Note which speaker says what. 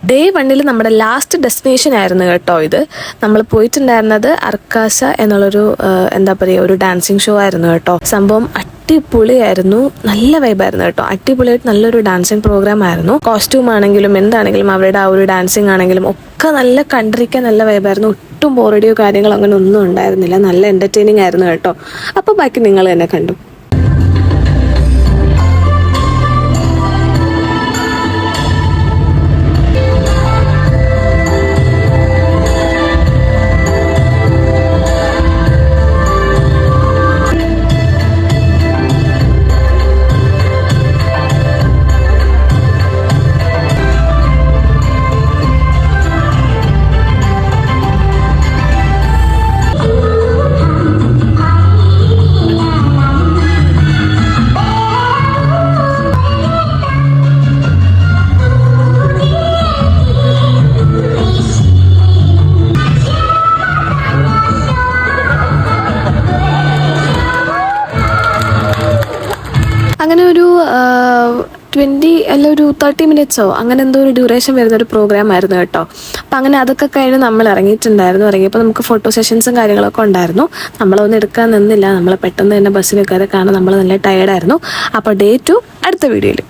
Speaker 1: Day 1 നമ്മുടെ last destination ആയിരുന്നു കേട്ടോ. ഇത് നമ്മൾ പോയിട്ടുണ്ടായിരുന്നത് അർക്കാസ എന്നുള്ളൊരു എന്താ പറയുക ഒരു ഡാൻസിങ് ഷോ ആയിരുന്നു കേട്ടോ. സംഭവം അടിപൊളിയായിരുന്നു, നല്ല വൈബായിരുന്നു കേട്ടോ. അടിപൊളിയായിട്ട് നല്ലൊരു ഡാൻസിങ് പ്രോഗ്രാം ആയിരുന്നു. കോസ്റ്റ്യൂം ആണെങ്കിലും എന്താണെങ്കിലും അവരുടെ ആ ഒരു ഡാൻസിങ് ആണെങ്കിലും ഒക്കെ നല്ല കണ്ടിരിക്കാൻ നല്ല വൈബായിരുന്നു. ഒട്ടും ബോറടിയോ കാര്യങ്ങളോ അങ്ങനെ ഒന്നും ഉണ്ടായിരുന്നില്ല. നല്ല എൻ്റർടൈനിങ് ആയിരുന്നു കേട്ടോ. അപ്പോൾ ബാക്കി നിങ്ങൾ തന്നെ കണ്ടു. അങ്ങനെ ഒരു 20 അല്ല ഒരു 30 മിനിറ്റ്സോ അങ്ങനെ എന്തോ ഒരു ഡ്യൂറേഷൻ വരുന്ന ഒരു പ്രോഗ്രാം ആയിരുന്നു കേട്ടോ. അപ്പം അങ്ങനെ അതൊക്കെ കഴിഞ്ഞ് നമ്മൾ ഇറങ്ങിയിട്ടുണ്ടായിരുന്നു. ഇറങ്ങിയപ്പോൾ നമുക്ക് ഫോട്ടോ സെഷൻസും കാര്യങ്ങളൊക്കെ ഉണ്ടായിരുന്നു. നമ്മളൊന്നും എടുക്കാൻ നിന്നില്ല, നമ്മൾ പെട്ടെന്ന് തന്നെ ബസ്സിൽ കയറി, കാരണം നമ്മൾ നല്ല ടയേർഡായിരുന്നു. അപ്പോൾ ഡേ 2 അടുത്ത വീഡിയോയിൽ.